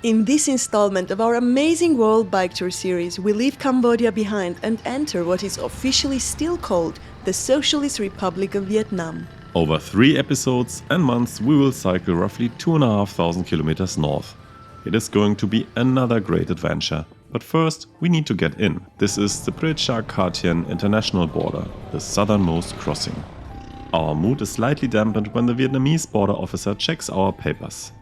In this installment of our amazing World Bike Tour series, we leave Cambodia behind and enter what is officially still called the Socialist Republic of Vietnam. Over 3 episodes and months, we will cycle roughly 2,500 kilometers north. It is going to be another great adventure. But first, we need to get in. This is the Precha Cat Tien International Border, the southernmost crossing. Our mood is slightly dampened when the Vietnamese border officer checks our papers.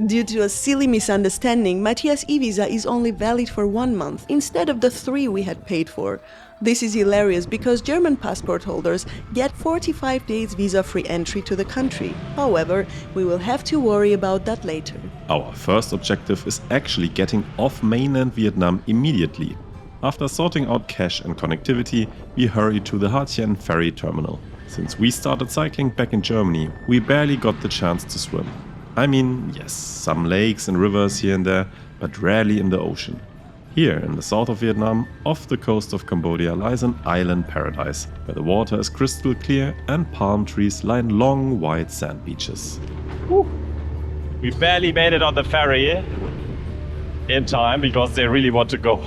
Due to a silly misunderstanding, Mathias' e-visa is only valid for 1 month instead of the 3 we had paid for. This is hilarious because German passport holders get 45 days visa-free entry to the country. However, we will have to worry about that later. Our first objective is actually getting off mainland Vietnam immediately. After sorting out cash and connectivity, we hurry to the Ha Tien ferry terminal. Since we started cycling back in Germany, we barely got the chance to swim. I mean, yes, some lakes and rivers here and there, but rarely in the ocean. Here in the south of Vietnam, off the coast of Cambodia, lies an island paradise, where the water is crystal clear and palm trees line long white sand beaches. Woo. We barely made it on the ferry in time because they really want to go.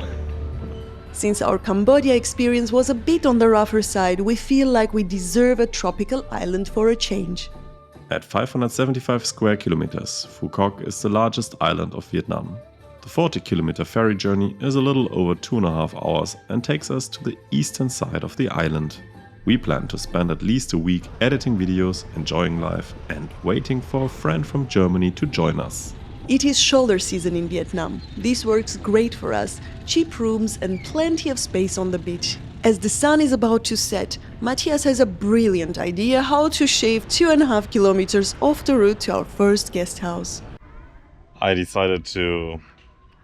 Since our Cambodia experience was a bit on the rougher side, we feel like we deserve a tropical island for a change. At 575 square kilometers, Phu Quoc is the largest island of Vietnam. The 40-kilometer ferry journey is a little over 2.5 hours and takes us to the eastern side of the island. We plan to spend at least a week editing videos, enjoying life and waiting for a friend from Germany to join us. It is shoulder season in Vietnam. This works great for us. Cheap rooms and plenty of space on the beach. As the sun is about to set, Mathias has a brilliant idea how to shave 2.5 kilometers off the route to our first guest house. I decided to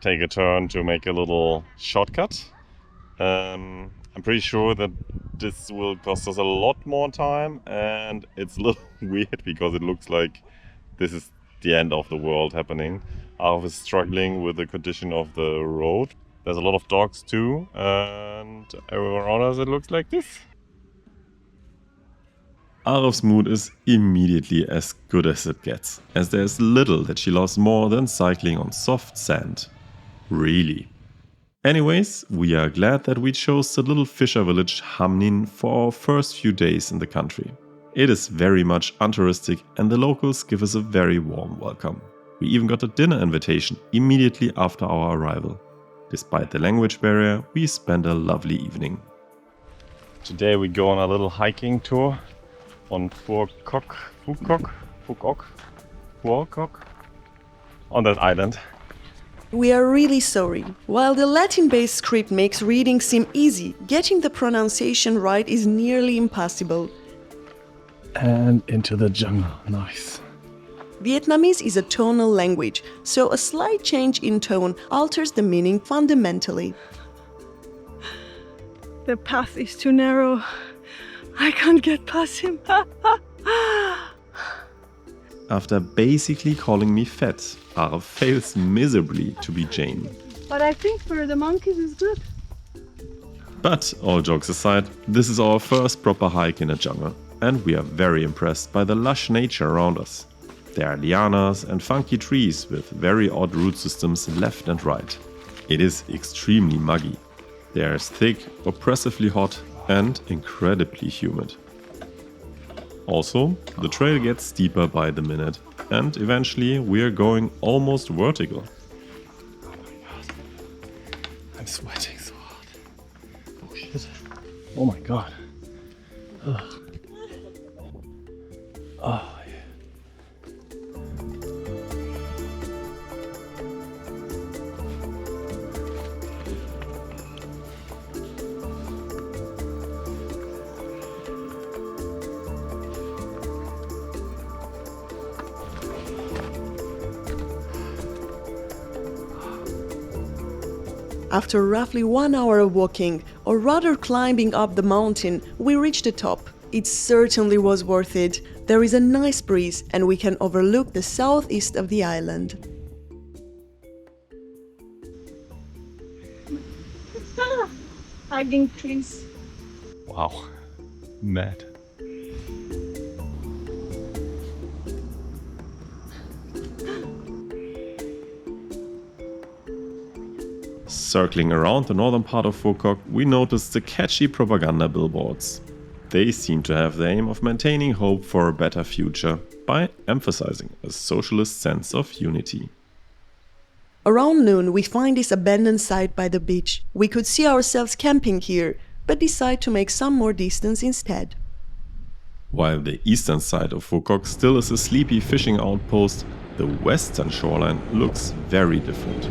take a turn to make a little shortcut. I'm pretty sure that this will cost us a lot more time, and it's a little weird because it looks like this is the end of the world happening. Arev is struggling with the condition of the road. There's a lot of dogs too, and everyone around us it looks like this. Arev's mood is immediately as good as it gets, as there's little that she loves more than cycling on soft sand. Really. Anyways, we are glad that we chose the little fisher village Ham Ninh for our first few days in the country. It is very much untouristic and the locals give us a very warm welcome. We even got a dinner invitation immediately after our arrival. Despite the language barrier, we spent a lovely evening. Today we go on a little hiking tour on Phu Quoc, on that island. We are really sorry. While the Latin-based script makes reading seem easy, getting the pronunciation right is nearly impossible. And into the jungle, nice. Vietnamese is a tonal language, so a slight change in tone alters the meaning fundamentally. The path is too narrow. I can't get past him. After basically calling me fat, Arev fails miserably to be Jane. But I think for the monkeys it's good. But all jokes aside, this is our first proper hike in a jungle, and we are very impressed by the lush nature around us. There are lianas and funky trees with very odd root systems left and right. It is extremely muggy. There is thick, oppressively hot and incredibly humid. Also, the trail gets steeper by the minute and eventually we are going almost vertical. Oh my god. I'm sweating so hard. Oh shit. Oh my god. Ugh. Oh. After roughly 1 hour of walking, or rather climbing up the mountain, we reached the top. It certainly was worth it. There is a nice breeze and we can overlook the southeast of the island. Hugging trees. Wow. Mad. Circling around the northern part of Phu Quoc, we noticed the catchy propaganda billboards. They seem to have the aim of maintaining hope for a better future by emphasizing a socialist sense of unity. Around noon, we find this abandoned site by the beach. We could see ourselves camping here, but decide to make some more distance instead. While the eastern side of Phu Quoc still is a sleepy fishing outpost, the western shoreline looks very different.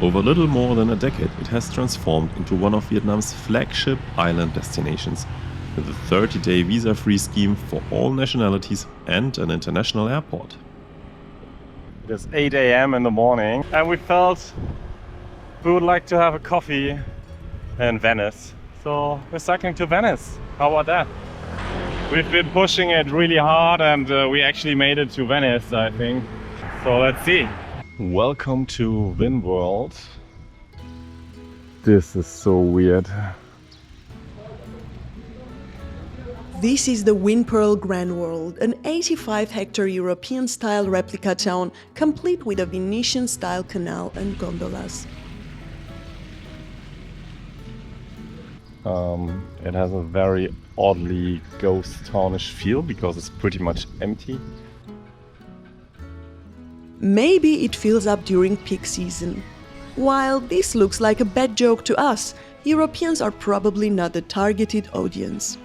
Over little more than a decade, it has transformed into one of Vietnam's flagship island destinations, with a 30-day visa-free scheme for all nationalities and an international airport. It is 8 a.m. in the morning and we felt we would like to have a coffee in Venice. So we're cycling to Venice. How about that? We've been pushing it really hard and we actually made it to Venice, I think. So let's see. Welcome to Vin World. This is so weird. This is the Wind Pearl Grand World, an 85-hectare European-style replica town, complete with a Venetian-style canal and gondolas. It has a very oddly ghost townish feel because it's pretty much empty. Maybe it fills up during peak season. While this looks like a bad joke to us, Europeans are probably not the targeted audience.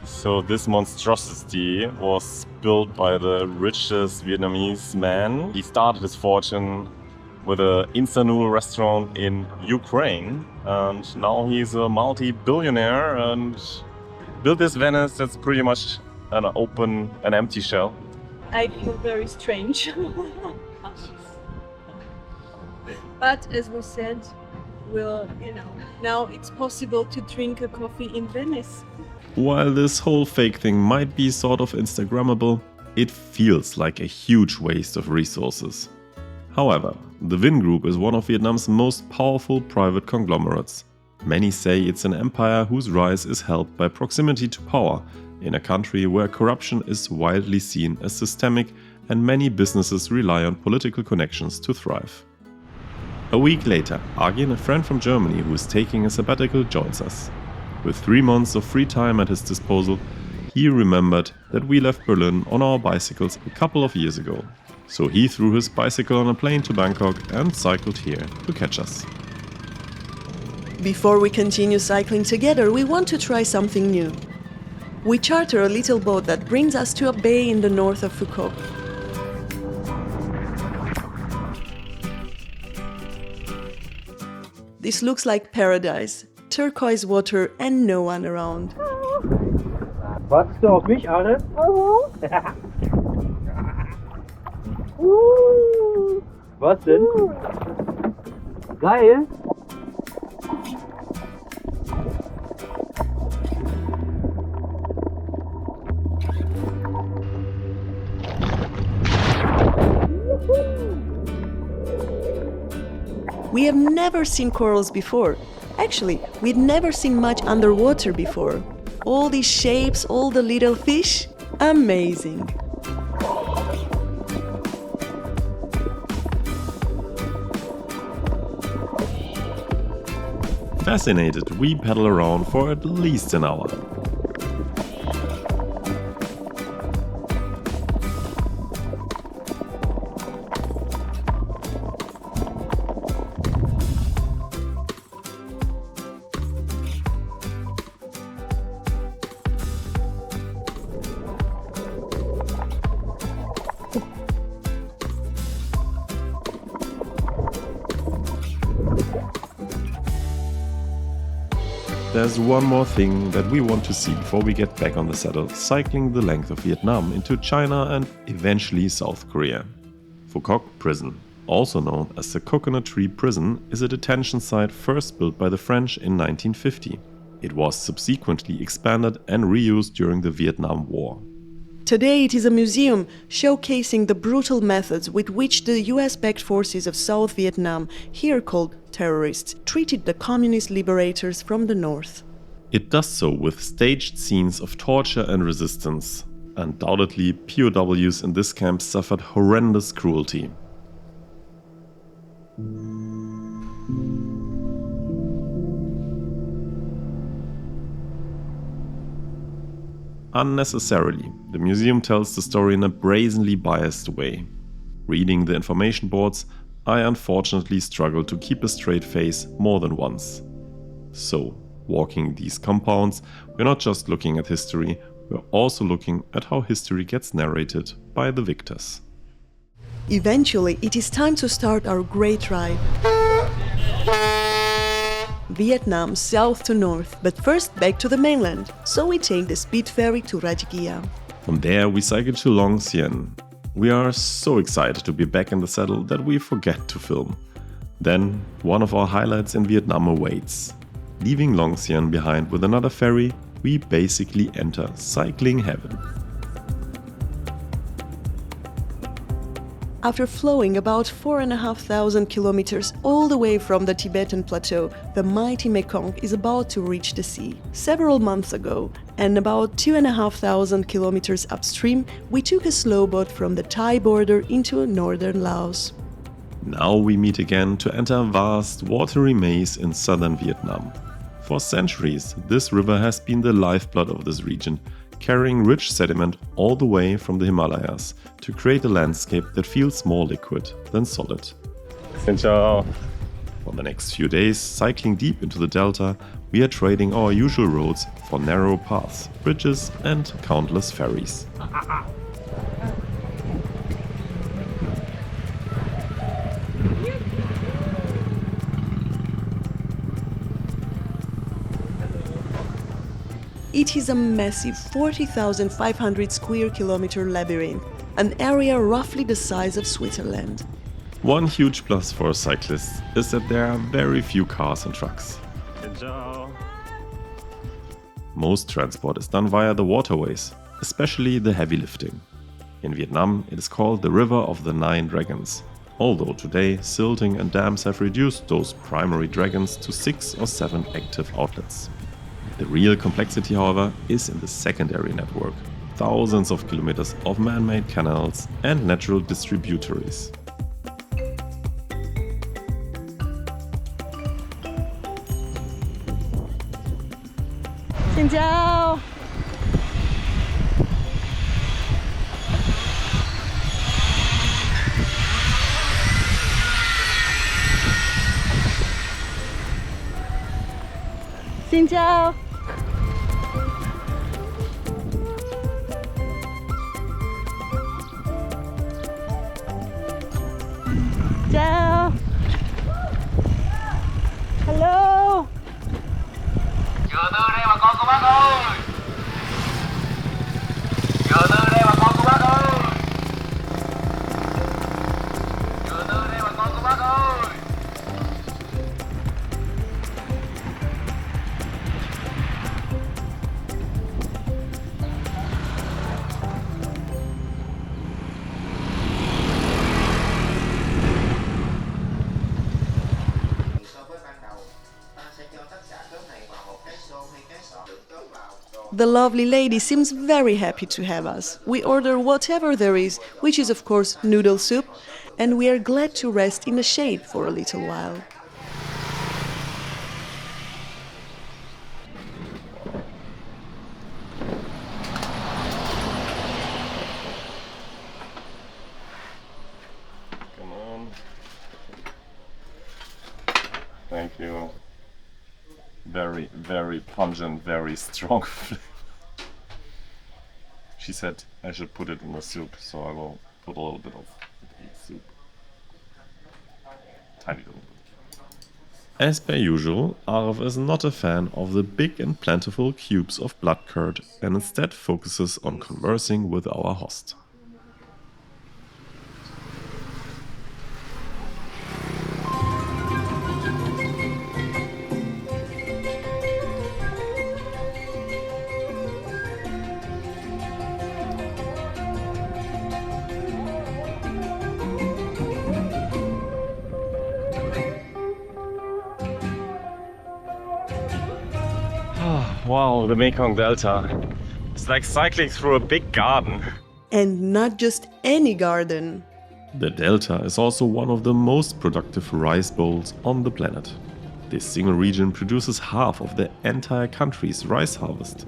So this monstrosity was built by the richest Vietnamese man. He started his fortune with an instant noodle restaurant in Ukraine, and now he's a multi-billionaire and built this Venice that's pretty much an empty shell. I feel very strange. But as we said, now it's possible to drink a coffee in Venice. While this whole fake thing might be sort of Instagrammable, it feels like a huge waste of resources. However, the Vin Group is one of Vietnam's most powerful private conglomerates. Many say it's an empire whose rise is helped by proximity to power, in a country where corruption is widely seen as systemic and many businesses rely on political connections to thrive. A week later, Agin, a friend from Germany who is taking a sabbatical, joins us. With 3 months of free time at his disposal, he remembered that we left Berlin on our bicycles a couple of years ago. So he threw his bicycle on a plane to Bangkok and cycled here to catch us. Before we continue cycling together, we want to try something new. We charter a little boat that brings us to a bay in the north of Phu Quoc. This looks like paradise. Turquoise water and no one around. Wartest du auf mich, Arev? Was denn? Geil! We have never seen corals before. Actually, we'd never seen much underwater before. All these shapes, all the little fish, amazing. Fascinated, we paddle around for at least an hour. There's one more thing that we want to see before we get back on the saddle, cycling the length of Vietnam into China and eventually South Korea. Phu Quoc Prison, also known as the Coconut Tree Prison, is a detention site first built by the French in 1950. It was subsequently expanded and reused during the Vietnam War. Today it is a museum showcasing the brutal methods with which the US-backed forces of South Vietnam, here called terrorists, treated the communist liberators from the north. It does so with staged scenes of torture and resistance. Undoubtedly, POWs in this camp suffered horrendous cruelty. Unnecessarily, the museum tells the story in a brazenly biased way. Reading the information boards, I unfortunately struggled to keep a straight face more than once. So, walking these compounds, we're not just looking at history, we're also looking at how history gets narrated by the victors. Eventually, it is time to start our great ride. Vietnam south to north, but first back to the mainland, so we take the speed ferry to Rajgir. From there we cycle to Long Sien. We are so excited to be back in the saddle that we forget to film. Then one of our highlights in Vietnam awaits. Leaving Long Sien behind with another ferry, we basically enter cycling heaven. After flowing about 4,500 kilometers all the way from the Tibetan plateau, the mighty Mekong is about to reach the sea. Several months ago, and about 2,500 kilometers upstream, we took a slow boat from the Thai border into northern Laos. Now we meet again to enter a vast, watery maze in southern Vietnam. For centuries, this river has been the lifeblood of this region, carrying rich sediment all the way from the Himalayas to create a landscape that feels more liquid than solid. Xin chào. For the next few days, cycling deep into the delta, we are trading our usual roads for narrow paths, bridges and countless ferries. It is a massive 40,500 square kilometer labyrinth, an area roughly the size of Switzerland. One huge plus for cyclists is that there are very few cars and trucks. Xin chào. Most transport is done via the waterways, especially the heavy lifting. In Vietnam, it is called the River of the Nine Dragons, although today silting and dams have reduced those primary dragons to 6 or 7 active outlets. The real complexity, however, is in the secondary network. Thousands of kilometers of man-made canals and natural distributaries. Xin chào. Xin chào. Chào. Hello. Chờ tư đây bà con cô bác ơi. Chờ tư đây bà con cô bác ơi. Chờ tư đây bà con cô bác ơi. The lovely lady seems very happy to have us. We order whatever there is, which is of course noodle soup, and we are glad to rest in the shade for a little while. Come on. Thank you. Very, very pungent, very strong flavor. She said I should put it in the soup, so I will put a little bit of soup. Tiny little bit. As per usual, Arev is not a fan of the big and plentiful cubes of blood curd and instead focuses on conversing with our host. Wow, the Mekong Delta. It's like cycling through a big garden. And not just any garden. The delta is also one of the most productive rice bowls on the planet. This single region produces half of the entire country's rice harvest.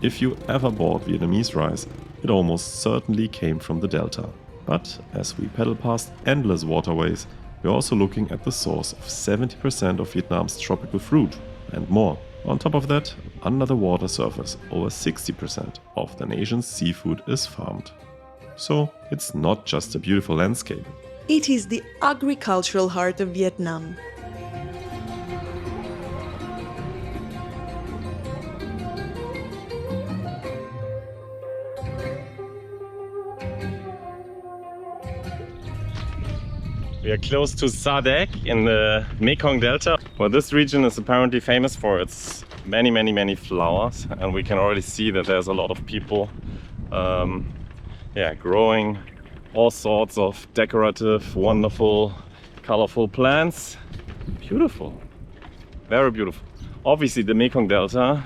If you ever bought Vietnamese rice, it almost certainly came from the delta. But as we pedal past endless waterways, we're also looking at the source of 70% of Vietnam's tropical fruit and more. On top of that, under the water surface, over 60% of the nation's seafood is farmed. So it's not just a beautiful landscape. It is the agricultural heart of Vietnam. We are close to Sa Dec in the Mekong Delta. Well, this region is apparently famous for its many flowers, and we can already see that there's a lot of people growing all sorts of decorative, wonderful, colorful plants. Beautiful, very beautiful. Obviously the Mekong Delta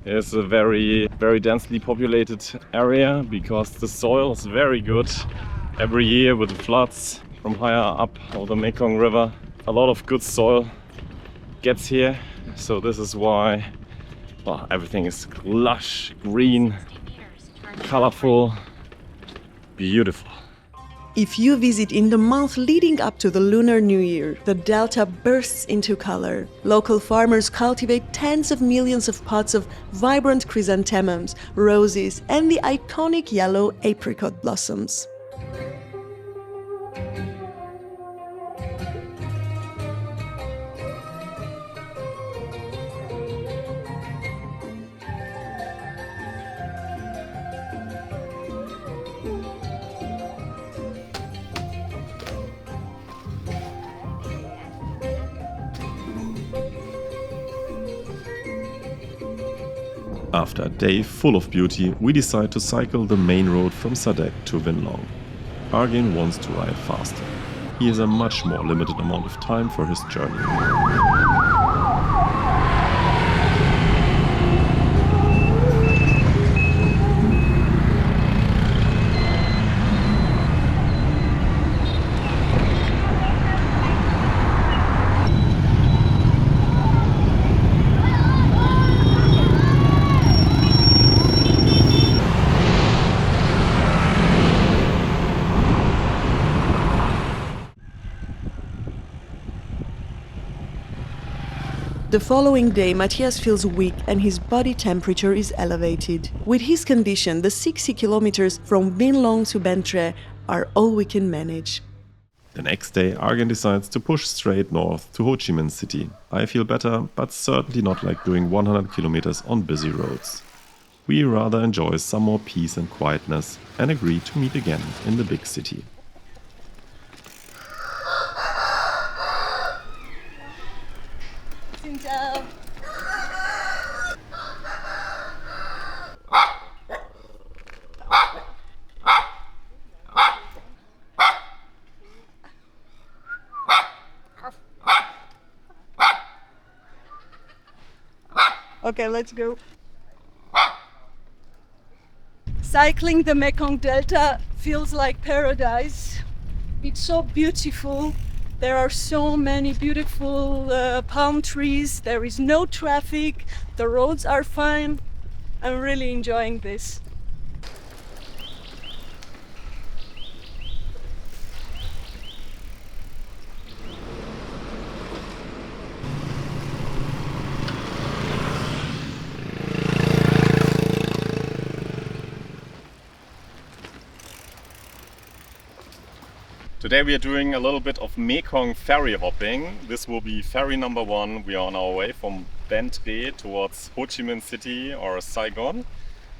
is a very densely populated area because the soil is very good. Every year with the floods from higher up of the Mekong River, a lot of good soil gets here. So this is why everything is lush, green, colorful, beautiful. If you visit in the month leading up to the Lunar New Year, the delta bursts into color. Local farmers cultivate tens of millions of pots of vibrant chrysanthemums, roses, and the iconic yellow apricot blossoms. After a day full of beauty, we decide to cycle the main road from Sa Dec to Vinh Long. Argen wants to ride faster. He has a much more limited amount of time for his journey. The following day, Mathias feels weak and his body temperature is elevated. With his condition, the 60 kilometers from Vinh Long to Bến Tre are all we can manage. The next day, Argen decides to push straight north to Ho Chi Minh City. I feel better, but certainly not like doing 100 kilometers on busy roads. We rather enjoy some more peace and quietness and agree to meet again in the big city. Okay, let's go. Cycling the Mekong Delta feels like paradise. It's so beautiful. There are so many beautiful palm trees. There is no traffic. The roads are fine. I'm really enjoying this. Today we are doing a little bit of Mekong ferry hopping. This will be ferry number 1. We are on our way from Bến Tre towards Ho Chi Minh City or Saigon.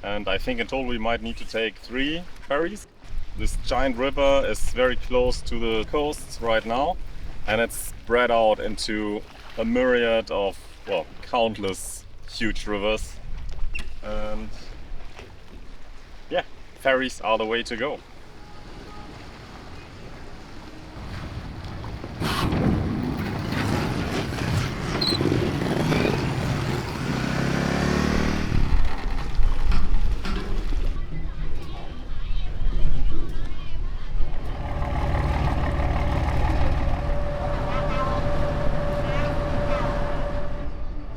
And I think in total we might need to take 3 ferries. This giant river is very close to the coasts right now, and it's spread out into a myriad of, well, countless huge rivers. And yeah, ferries are the way to go.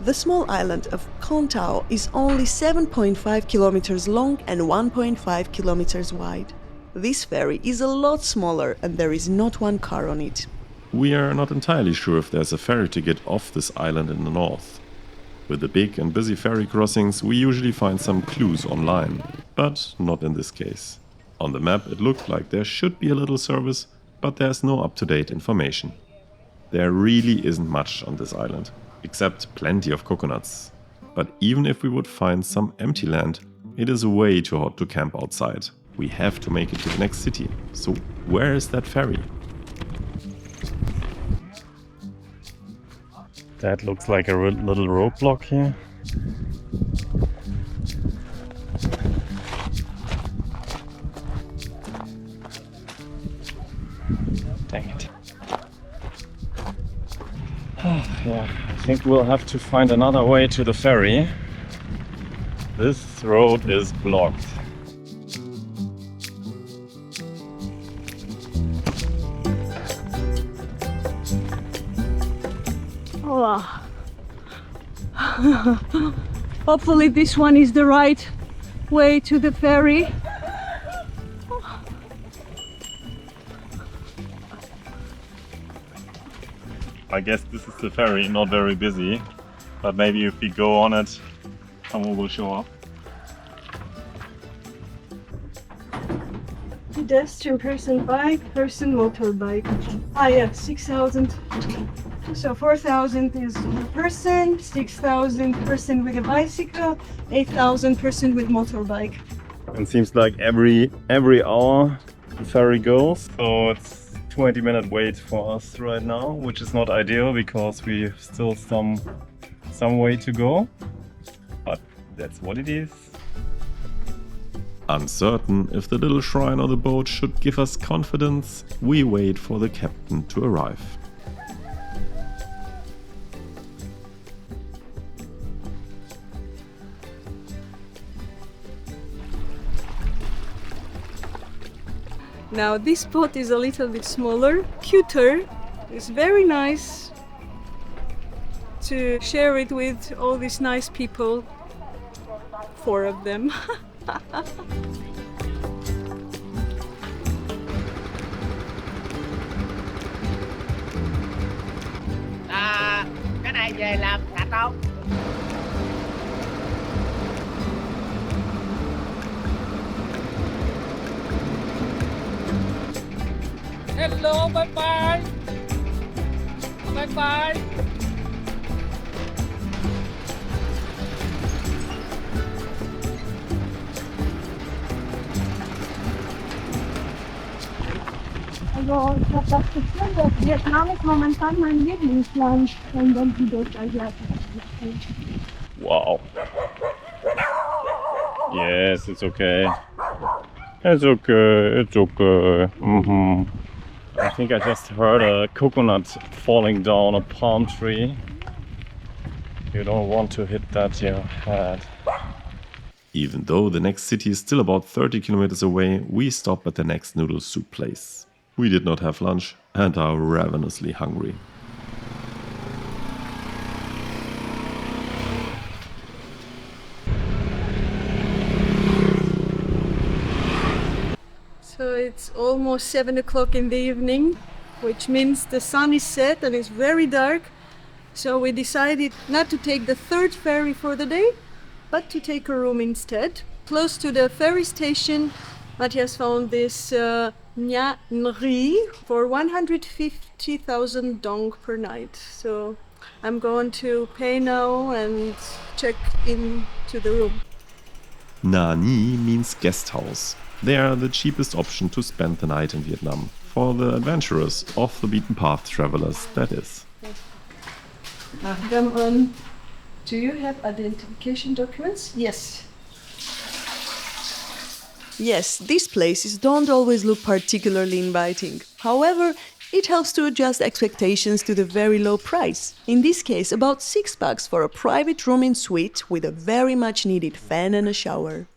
The small island of Con Tao is only 7.5 kilometers long and 1.5 kilometers wide. This ferry is a lot smaller and there is not one car on it. We are not entirely sure if there's a ferry ticket off this island in the north. With the big and busy ferry crossings, we usually find some clues online, but not in this case. On the map it looked like there should be a little service, but there's no up-to-date information. There really isn't much on this island, except plenty of coconuts. But even if we would find some empty land, it is way too hot to camp outside. We have to make it to the next city. So where is that ferry? That looks like a little roadblock here. Dang it. Yeah, I think we'll have to find another way to the ferry. This road is blocked. Oh. Hopefully this one is the right way to the ferry. I guess this is the ferry, not very busy, but maybe if we go on it, someone will show up. Pedestrian, person, bike, person, motorbike. Yeah, 6,000. So 4,000 is a person, 6,000 person with a bicycle, 8,000 person with motorbike. It seems like every hour the ferry goes, so it's 20-minute wait for us right now, which is not ideal because we have still some way to go, but that's what it is. Uncertain if the little shrine on the boat should give us confidence, we wait for the captain to arrive. Now this boat is a little bit smaller, cuter. It's very nice to share it with all these nice people. 4 of them. Cái này về làm sạch không? Hello, bye bye. Bye bye. Also ich habe das Gefühl, dass Vietnam ist momentan mein Lieblingsland, wenn dann die Südasiatischen. Wow. Yes, it's okay. It's okay, it's okay. I think I just heard a coconut falling down a palm tree. You don't want to hit that to your head. Even though the next city is still about 30 kilometers away, we stop at the next noodle soup place. We did not have lunch and are ravenously hungry. So it's almost 7 o'clock in the evening, which means the sun is set and it's very dark. So we decided not to take the 3rd ferry for the day, but to take a room instead. Close to the ferry station, Mathias found this Nha Nri for 150,000 dong per night. So I'm going to pay now and check into the room. Nha Ni means guest house. They are the cheapest option to spend the night in Vietnam. For the adventurous, off the beaten path travelers, that is. Ramon, do you have identification documents? Yes. Yes, these places don't always look particularly inviting. However, it helps to adjust expectations to the very low price. In this case, about $6 for a private room in suite with a very much needed fan and a shower.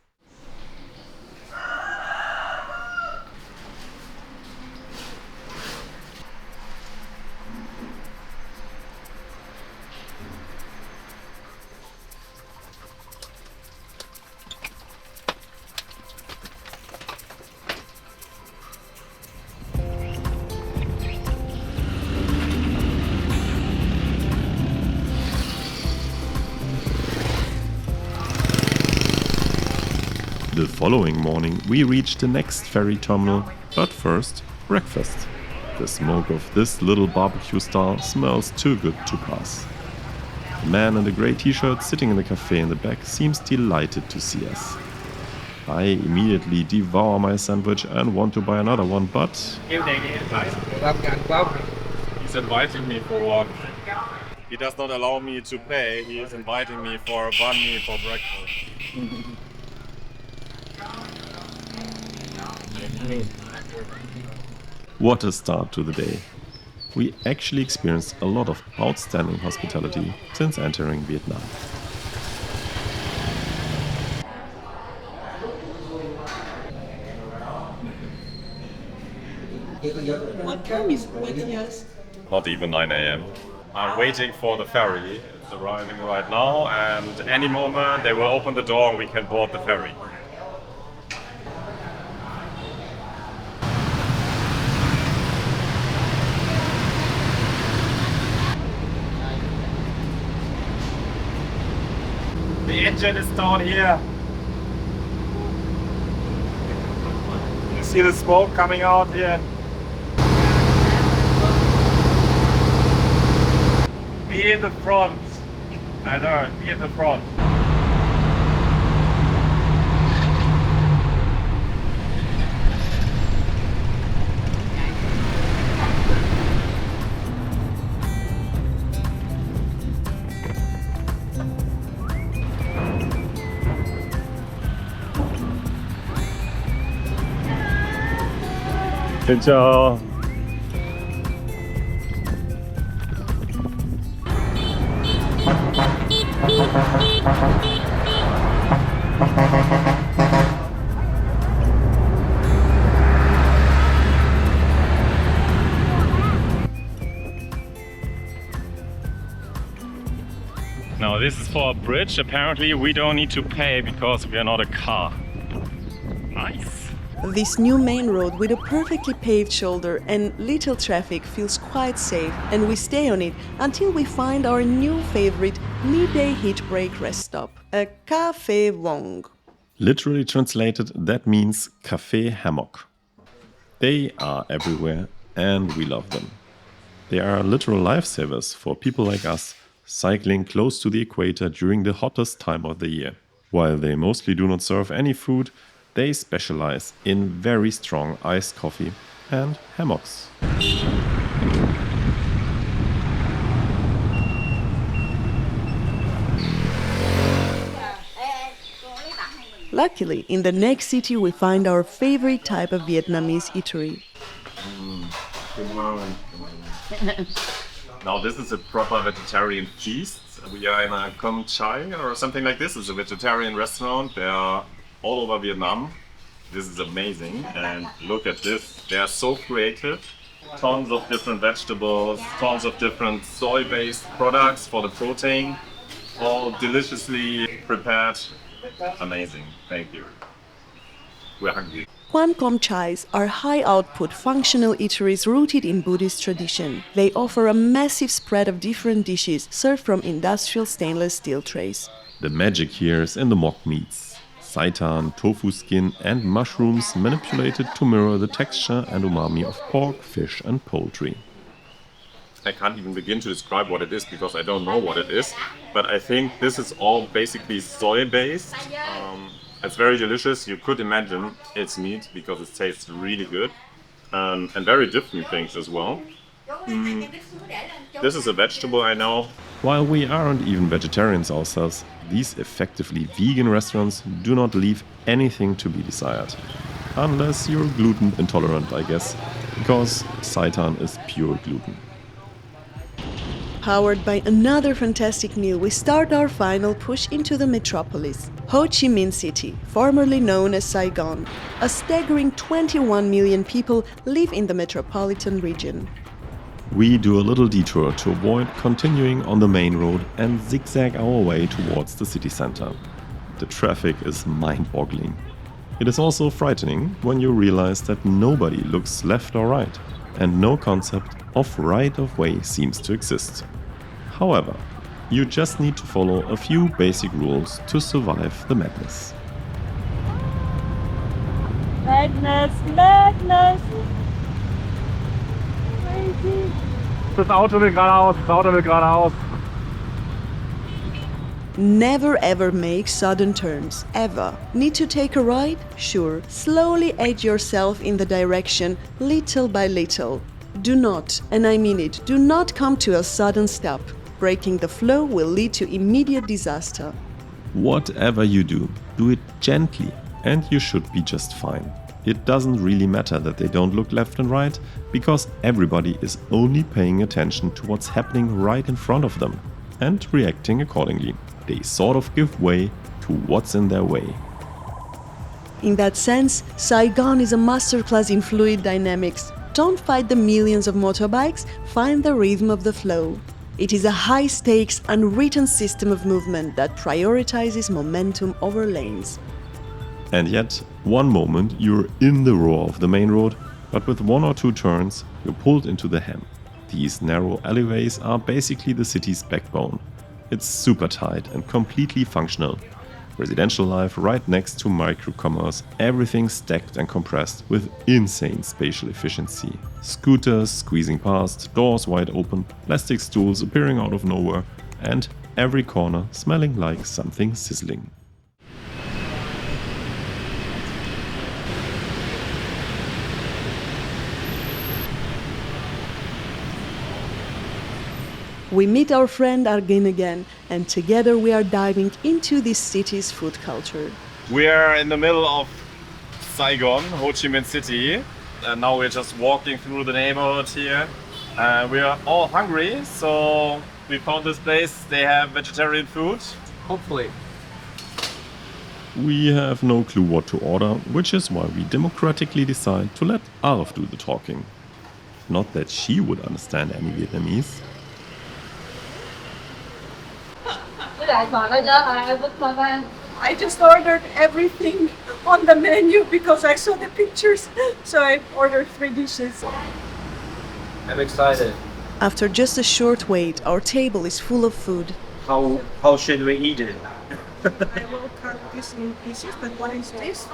following morning we reach the next ferry terminal, but first, breakfast. The smoke of this little barbecue stall smells too good to pass. The man in the grey t-shirt sitting in the cafe in the back seems delighted to see us. I immediately devour my sandwich and want to buy another one, but He's inviting me for one. He does not allow me to pay. He is inviting me for a banh mi for breakfast. what a start to the day. We actually experienced a lot of outstanding hospitality since entering Vietnam. What time is Mathias? Not even 9 a.m. I'm waiting for the ferry. It's arriving right now, and any moment they will open the door and we can board the ferry. The engine is down here. You see the smoke coming out here? Be in the front. I know, be in the front. Xin chào. Now this is for a bridge. Apparently we don't need to pay because we are not a car. Nice. This new main road with a perfectly paved shoulder and little traffic feels quite safe, and we stay on it until we find our new favorite midday heat break rest stop, a Café Vong. Literally translated, that means cafe hammock. They are everywhere and we love them. They are literal lifesavers for people like us cycling close to the equator during the hottest time of the year. While they mostly do not serve any food, they specialize in very strong iced coffee and hammocks. Luckily, in the next city we find our favorite type of Vietnamese eatery. Now this is a proper vegetarian feast. We are in a Kom Chai or something like this. It's a vegetarian restaurant. They are all over Vietnam. This is amazing, and look at this. They are so creative. Tons of different vegetables, tons of different soy-based products for the protein, all deliciously prepared. Amazing, thank you. We're hungry. Quan Kom Chais are high-output functional eateries rooted in Buddhist tradition. They offer a massive spread of different dishes served from industrial stainless steel trays. The magic here is in the mock meats. Seitan, tofu skin and mushrooms manipulated to mirror the texture and umami of pork, fish and poultry. I can't even begin to describe what it is because I don't know what it is. But I think this is all basically soy-based. It's very delicious. You could imagine it's meat because it tastes really good. And very different things as well. This is a vegetable, I know. While we aren't even vegetarians ourselves, these effectively vegan restaurants do not leave anything to be desired. Unless you're gluten intolerant, I guess, because seitan is pure gluten. Powered by another fantastic meal, we start our final push into the metropolis, Ho Chi Minh City, formerly known as Saigon. A staggering 21 million people live in the metropolitan region. We do a little detour to avoid continuing on the main road and zigzag our way towards the city center. The traffic is mind-boggling. It is also frightening when you realize that nobody looks left or right, and no concept of right of way seems to exist. However, you just need to follow a few basic rules to survive the madness. Madness, madness. Crazy. Das Auto will geradeaus, das Auto will geradeaus. Never ever make sudden turns, ever. Need to take a ride? Sure. Slowly edge yourself in the direction, little by little. Do not, and I mean it, do not come to a sudden stop. Breaking the flow will lead to immediate disaster. Whatever you do it gently and you should be just fine. It doesn't really matter that they don't look left and right, because everybody is only paying attention to what's happening right in front of them and reacting accordingly. They sort of give way to what's in their way. In that sense, Saigon is a masterclass in fluid dynamics. Don't fight the millions of motorbikes, find the rhythm of the flow. It is a high-stakes, unwritten system of movement that prioritizes momentum over lanes. And yet, one moment you're in the roar of the main road, but with one or two turns, you're pulled into the hem. These narrow alleyways are basically the city's backbone. It's super tight and completely functional. Residential life right next to micro-commerce, everything stacked and compressed with insane spatial efficiency. Scooters squeezing past, doors wide open, plastic stools appearing out of nowhere, and every corner smelling like something sizzling. We meet our friend Argin again, and together we are diving into this city's food culture. We are in the middle of Saigon, Ho Chi Minh City, and now we're just walking through the neighborhood here. We are all hungry, so we found this place. They have vegetarian food. Hopefully. We have no clue what to order, which is why we democratically decide to let Arev do the talking. Not that she would understand any Vietnamese. I just ordered everything on the menu because I saw the pictures. So I ordered 3 dishes. I'm excited. After just a short wait, our table is full of food. How should we eat it? I will cut this in pieces, but what is this?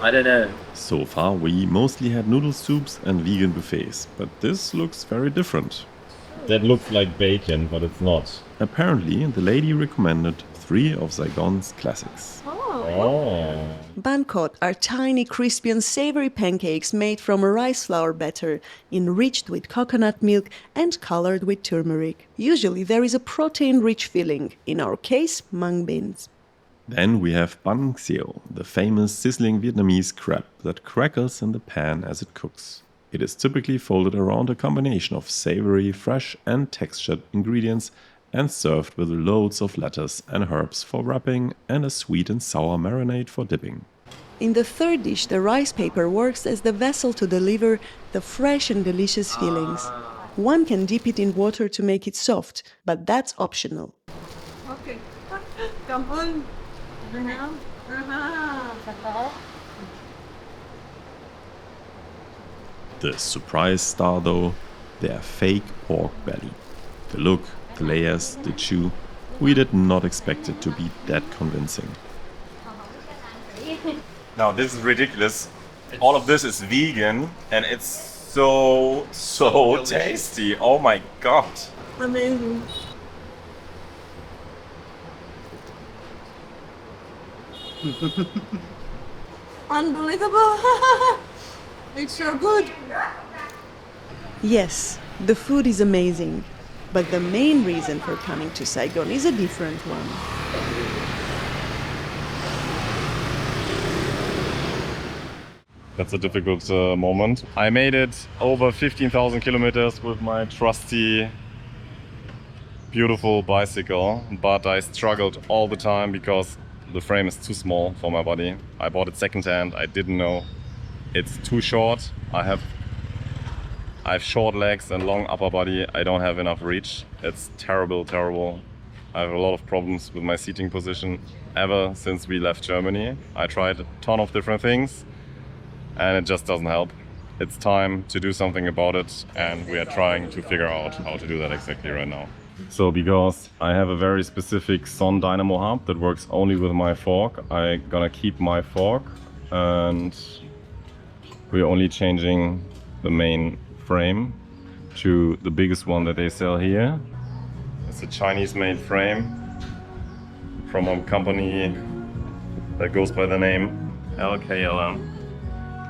I don't know. So far we mostly had noodle soups and vegan buffets, but this looks very different. That looks like bacon, but it's not. Apparently, the lady recommended 3 of Saigon's classics. Oh. Ban Cot are tiny, crispy and savory pancakes made from a rice flour batter, enriched with coconut milk and colored with turmeric. Usually there is a protein-rich filling, in our case, mung beans. Then we have banh xeo, the famous sizzling Vietnamese crab that crackles in the pan as it cooks. It is typically folded around a combination of savory, fresh and textured ingredients and served with loads of lettuce and herbs for wrapping and a sweet and sour marinade for dipping. In the third dish, the rice paper works as the vessel to deliver the fresh and delicious fillings. One can dip it in water to make it soft, but that's optional. Okay. Come on. The surprise star though, their fake pork belly. The look, the layers, the chew, we did not expect it to be that convincing. Now this is ridiculous. All of this is vegan and it's so tasty. Oh my god. Amazing. Unbelievable. It's so good. Yes, the food is amazing, but the main reason for coming to Saigon is a different one. That's a difficult moment. I made it over 15,000 kilometers with my trusty, beautiful bicycle, but I struggled all the time because the frame is too small for my body. I bought it secondhand. I didn't know it's too short. I have short legs and long upper body. I don't have enough reach. It's terrible. I have a lot of problems with my seating position ever since we left Germany. I tried a ton of different things and it just doesn't help. It's time to do something about it and we are trying to figure out how to do that exactly right now. So because I have a very specific Son dynamo hub that works only with my fork, I'm gonna keep my fork and We're only changing the main frame to the biggest one that they sell here. It's a Chinese-made frame from a company that goes by the name LKLM.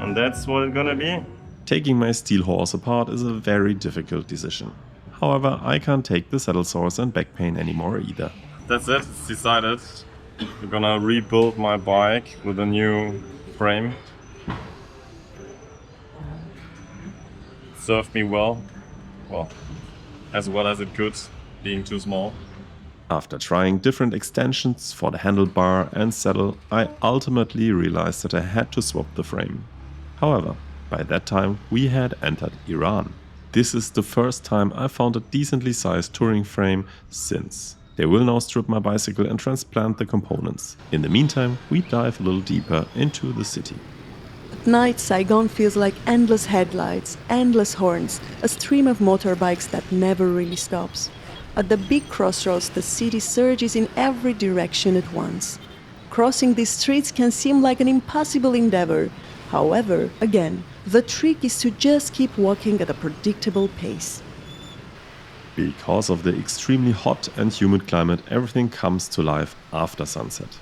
And that's what it's gonna be. Taking my steel horse apart is a very difficult decision. However, I can't take the saddle sores and back pain anymore either. That's it, it's decided. We're gonna rebuild my bike with a new frame. Served me well, as well as it could, being too small. After trying different extensions for the handlebar and saddle, I ultimately realized that I had to swap the frame. However, by that time we had entered Iran. This is the first time I found a decently sized touring frame since. They will now strip my bicycle and transplant the components. In the meantime, we dive a little deeper into the city. At night, Saigon feels like endless headlights, endless horns, a stream of motorbikes that never really stops. At the big crossroads, the city surges in every direction at once. Crossing these streets can seem like an impossible endeavor. However, again, the trick is to just keep walking at a predictable pace. Because of the extremely hot and humid climate, everything comes to life after sunset.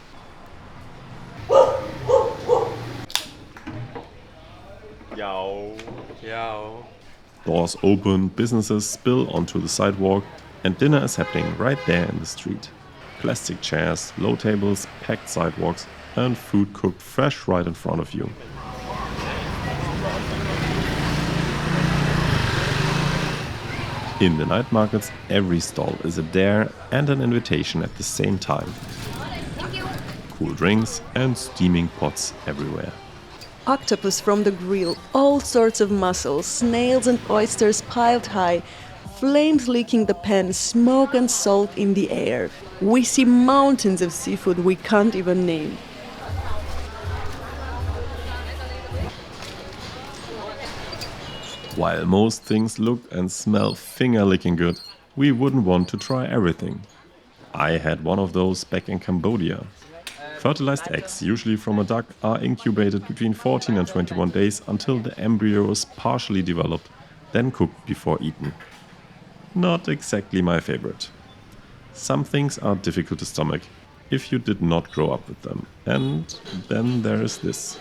Doors open, businesses spill onto the sidewalk, and dinner is happening right there in the street. Plastic chairs, low tables, packed sidewalks, and food cooked fresh right in front of you. In the night markets, every stall is a dare and an invitation at the same time. Cool drinks and steaming pots everywhere. Octopus from the grill, all sorts of mussels, snails and oysters piled high, flames licking the pan, smoke and salt in the air. We see mountains of seafood we can't even name. While most things look and smell finger-licking good, we wouldn't want to try everything. I had one of those back in Cambodia. Fertilized eggs, usually from a duck, are incubated between 14 and 21 days until the embryo is partially developed, then cooked before eaten. Not exactly my favorite. Some things are difficult to stomach if you did not grow up with them. And then there is this.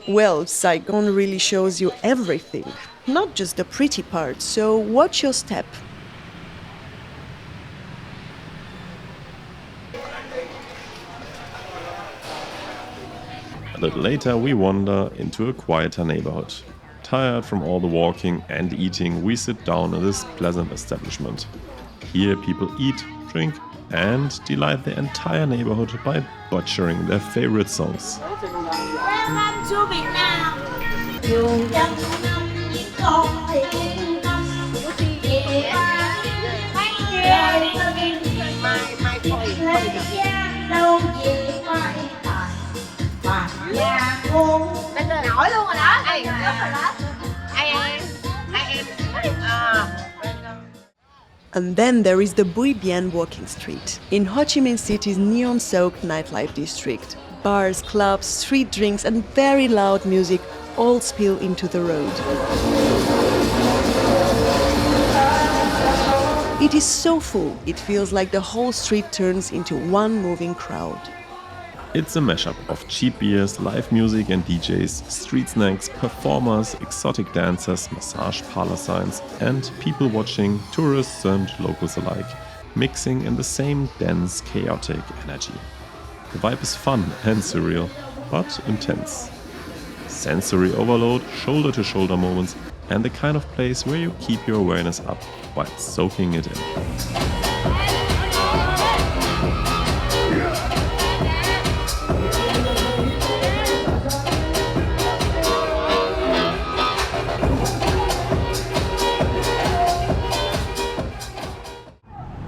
Well, Saigon really shows you everything, not just the pretty part, so watch your step. A little later, we wander into a quieter neighborhood. Tired from all the walking and eating, we sit down in this pleasant establishment. Here, people eat, drink, and delight the entire neighborhood by butchering their favorite songs. And then there is the Bui Bien walking street. In Ho Chi Minh City's neon-soaked nightlife district, bars, clubs, street drinks and very loud music all spill into the road. It is so full, it feels like the whole street turns into one moving crowd. It's a mashup of cheap beers, live music and DJs, street snacks, performers, exotic dancers, massage parlor signs, and people watching, tourists and locals alike, mixing in the same dense, chaotic energy. The vibe is fun and surreal, but intense. Sensory overload, shoulder-to-shoulder moments, and the kind of place where you keep your awareness up while soaking it in.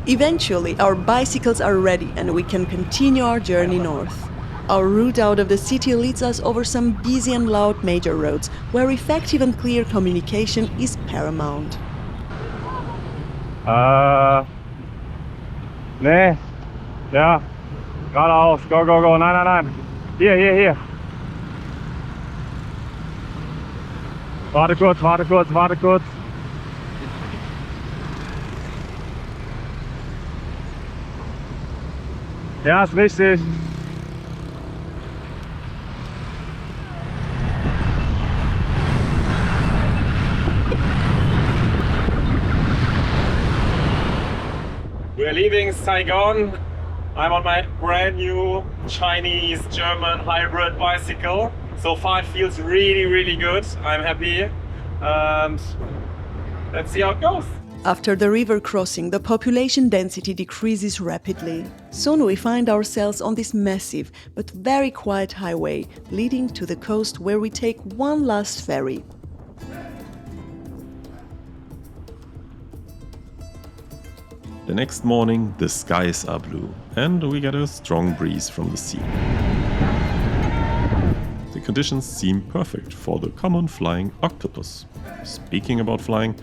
Eventually, our bicycles are ready and we can continue our journey north. Our route out of the city leads us over some busy and loud major roads, where effective and clear communication is paramount. Nee. Ja. Geradeaus. Go, go, go. Nein, nein, nein. Hier, hier, hier. Warte kurz, warte kurz, warte kurz. Ja, ist richtig. We're leaving Saigon. I'm on my brand new Chinese-German hybrid bicycle. So far it feels really good. I'm happy. And let's see how it goes. After the river crossing, the population density decreases rapidly. Soon we find ourselves on this massive but very quiet highway leading to the coast, where we take one last ferry. The next morning, the skies are blue and we get a strong breeze from the sea. The conditions seem perfect for the common flying octopus. Speaking about flying,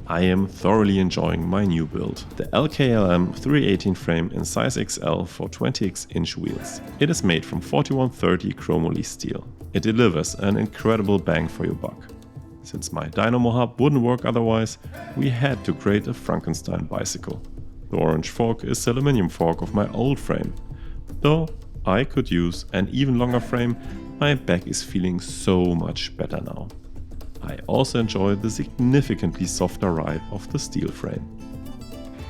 I am thoroughly enjoying my new build, the LKLM 318 frame in size XL for 20x-inch wheels. It is made from 4130 chromoly steel. It delivers an incredible bang for your buck. Since my dynamo hub wouldn't work otherwise, we had to create a Frankenstein bicycle. The orange fork is the aluminium fork of my old frame. Though I could use an even longer frame, my back is feeling so much better now. I also enjoy the significantly softer ride of the steel frame.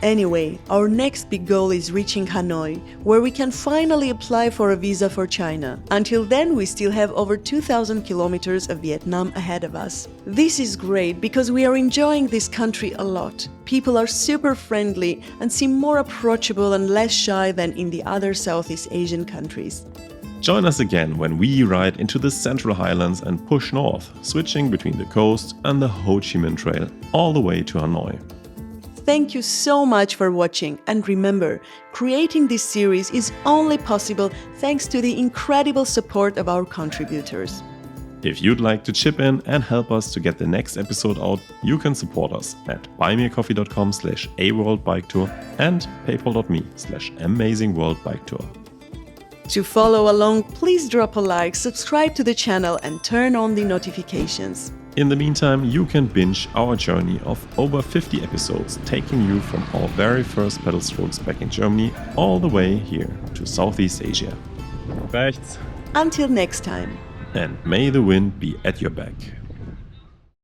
Anyway, our next big goal is reaching Hanoi, where we can finally apply for a visa for China. Until then, we still have over 2,000 kilometers of Vietnam ahead of us. This is great because we are enjoying this country a lot. People are super friendly and seem more approachable and less shy than in the other Southeast Asian countries. Join us again when we ride into the Central Highlands and push north, switching between the coast and the Ho Chi Minh Trail all the way to Hanoi. Thank you so much for watching, and remember, creating this series is only possible thanks to the incredible support of our contributors. If you'd like to chip in and help us to get the next episode out, you can support us at buymeacoffee.com/aworldbiketour and paypal.me/amazingworldbiketour. To follow along, please drop a like, subscribe to the channel and turn on the notifications. In the meantime, you can binge our journey of over 50 episodes, taking you from our very first pedal strokes back in Germany all the way here to Southeast Asia. Rechts. Until next time. And may the wind be at your back.